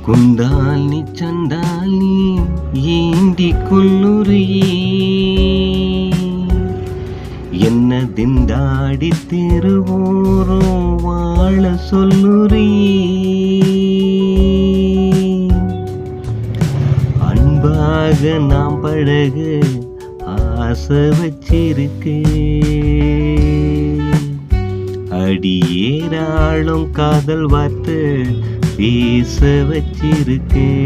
குந்தாலி சண்டாலி ஏந்தி கொல்லுறியே என்ன திண்டாடி தெருவோரம் வாழ சொல்லுறியே அன்பாக நாம் பழக ஆசை வச்சிருக்கேன் அடியேராளும் காதல் வார்த்தை பேச வச்சிருக்கேன்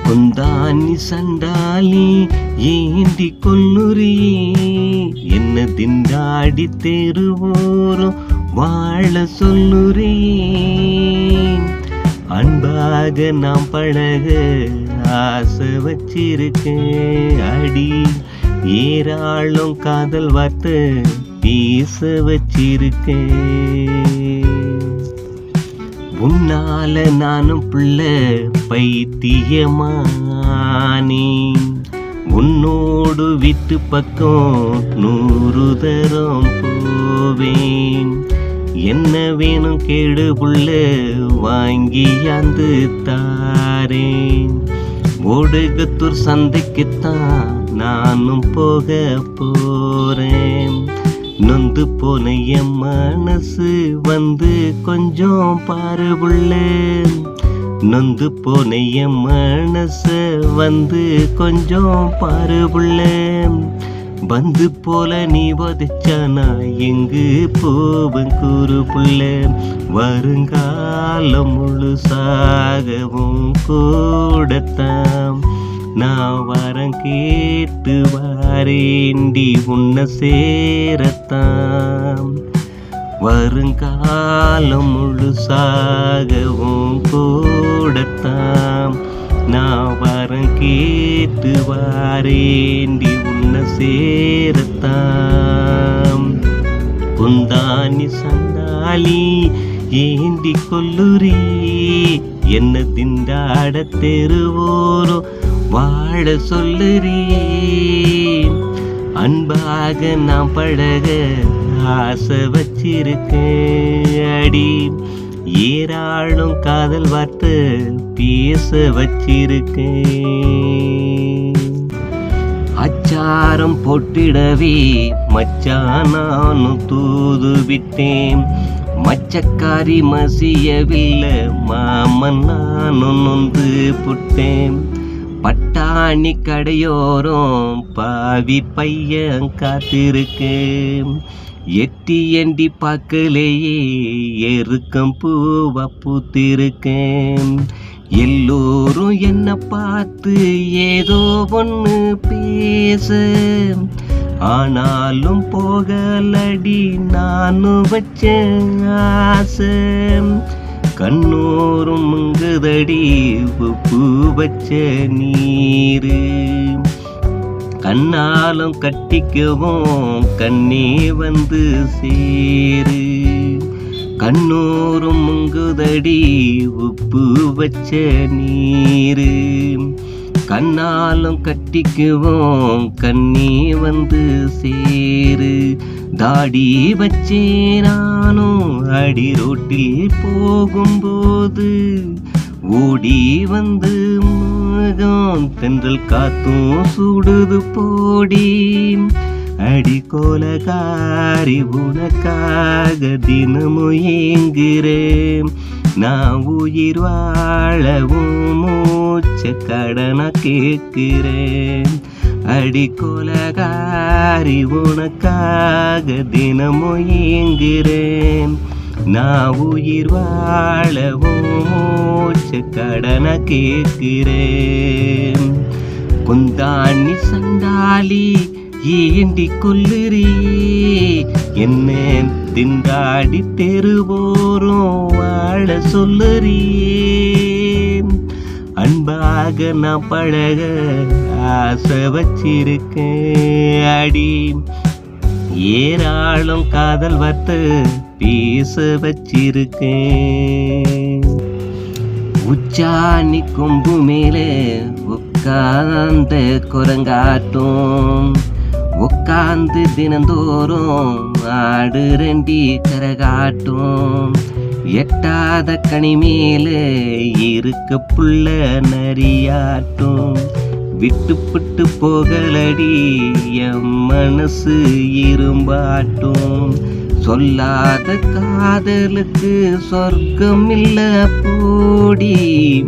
குந்தானி சண்டாலி ஏந்தி கொல்லுறியே என்ன திண்டாடி தெருவோரம் வாழ சொல்லுறியே அன்பாக நாம் பழக ஆசை வச்சிருக்கேன் அடி ஏராளும் காதல் வார்த்தை பேச வச்சிருக்கேன் உன்னால நானும் பிள்ளை பைத்தியமானேன் உன்னோடு வீட்டு பக்கம் 100 தரம் போவேன் என்ன வேணும் கேடு புள்ள வாங்கியாந்து தாரேன் ஓடுகத்தூர் சந்தைக்குத்தான் நானும் போக போறேன் நொந்து போன என் மனசு வந்து கொஞ்சம் பாரு புள்ள நொந்து போன என் மனச வந்து கொஞ்சம் பாரு புள்ள வந்து போல நீ வதச்சானா எங்கு போவன் கூறு புள்ள வருங்காலம் முழுசாகவும் கூடத்தான் நான் வரம் கேட்டு வாரேண்டி உன்னை சேரத்தான் வருங்காலம் முழுசாகவும் கூடத்தான் நான் வரம் கேட்டு வாரேண்டி உன்னை சேரத்தான் குந்தானி சண்டாலி ஏந்தி கொல்லுறியே என்ன திண்டாட தெருவோரம் வாழ சொல்லுறியே அன்பாக நாம் பழக ஆசை வச்சிருக்கேன் அடி ஏராளும் காதல் வார்த்தை பேச வச்சிருக்கேன் அச்சாரம் போட்டிடவே மச்சான் நானும் தூது விட்டேன் மச்சக்காரி மசியவில்லை மாமன் நானும் நொந்து புட்டேன் பட்டாணி கடையோரம் பாவி பையன் காத்திருக்கேன் எட்டி எண்டி பார்க்கலையே எருக்கம் பூவா பூத்திருக்கேன் எல்லோரும் என்ன பார்த்து ஏதோ ஒன்று பேச ஆனாலும் போகலடி நானும் வச்ச ஆசை கண்ணோரும் முங்குதடி உப்பு வச்ச நீரு கண்ணாலும் கட்டிக்கவும் கண்ணே வந்து சேரு கண்ணோரும் முங்குதடி உப்பு வச்ச நீரு கண்ணாலும் கட்டிக்குவோம் கண்ணே வந்து சேரு தாடி வச்சே நானும் அடி ரோட்டில் போகும்போது ஓடி வந்து முகம் தென்றல் காத்தும் சுடுது போடி அடி கோலகாரி உனக்காக தினமும் ஏங்குறேன் நான் உயிர் வாழவும் மூச்ச கடனா கேட்கிறேன் அடி கோலகாரி உனக்காக தினமும் ஏங்குறேன் நான் உயிர் வாழவும் மூச்ச கடனா கேட்கிறேன் குந்தாணி சண்டாலி ஏந்தி கொல்லுறியே என்ன திண்டாடி தெருவோரம் வாழ சொல்லுறியே அன்பாக நான் பழக ஆசை வச்சிருக்கேன் அடி ஏராளும் காதல் வார்த்தை பேச வச்சிருக்கேன் உச்சாணி கொம்பு மேலே உட்கார்ந்த குரங்காட்டும் உட்காந்து தினந்தோறும் ஆடு ரெண்டி கரகாட்டும். எட்டாத கனி மேல இருக்க புள்ள நரியாட்டும். விட்டு புட்டு போகலடி என் மனசு இரும்பாட்டும். சொல்லாத காதலுக்கு சொர்க்கம் இல்ல போடி.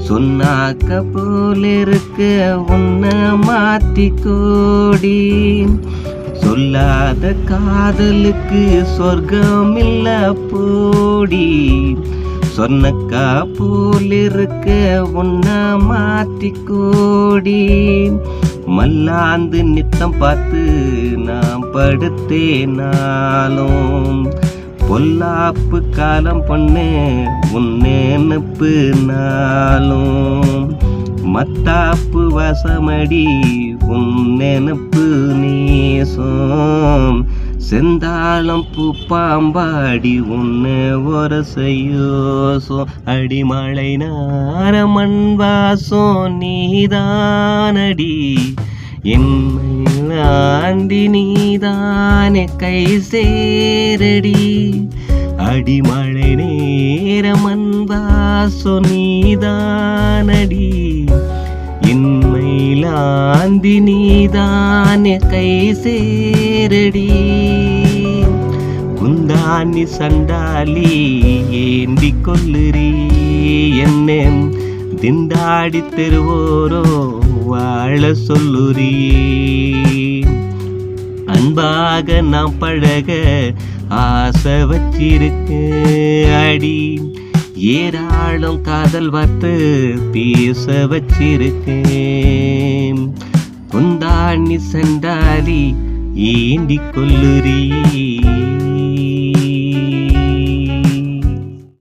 சொன்னாக்க போல இருக்க உன்னை மாத்தி கோடி. சொல்லாத காதலுக்கு சொர்க்கம் இல்ல போடி. சொன்னக்கா போல் இருக்க உன்னை மாத்தி கோடி. மல்லாந்து நித்தம் பார்த்து நான் படுத்தேனாலும் பொல்லாப்பு காலம் பொண்ணு உன் நினப்பு நாளும். மத்தாப்பு வசமடி உன் நினப்பு நேசம். செந்தாளம் பூப்பாம்பாடி உன்னை ஒரசையோசம். அடிமழை நார மண் வாசம் நீதானடி. என்னை நீதானே கை சேரடி. அடிமழை நேர மண் வாசம் நீதானடி. இன்மையிலாந்தி நீதானே கை சேரடி. குந்தாணி சண்டாலி ஏந்தி கொல்லுறி என்ன. திண்டாடி தெருவோரோ வாழ சொல்லுறி. அன்பாக நாம் பழக ஆசை வச்சிருக்க அடி. ஏராளம் காதல் வார்த்தை பேச வச்சிருக்கேன். குந்தாணி சண்டாலி ஏந்தி கொல்லுறி.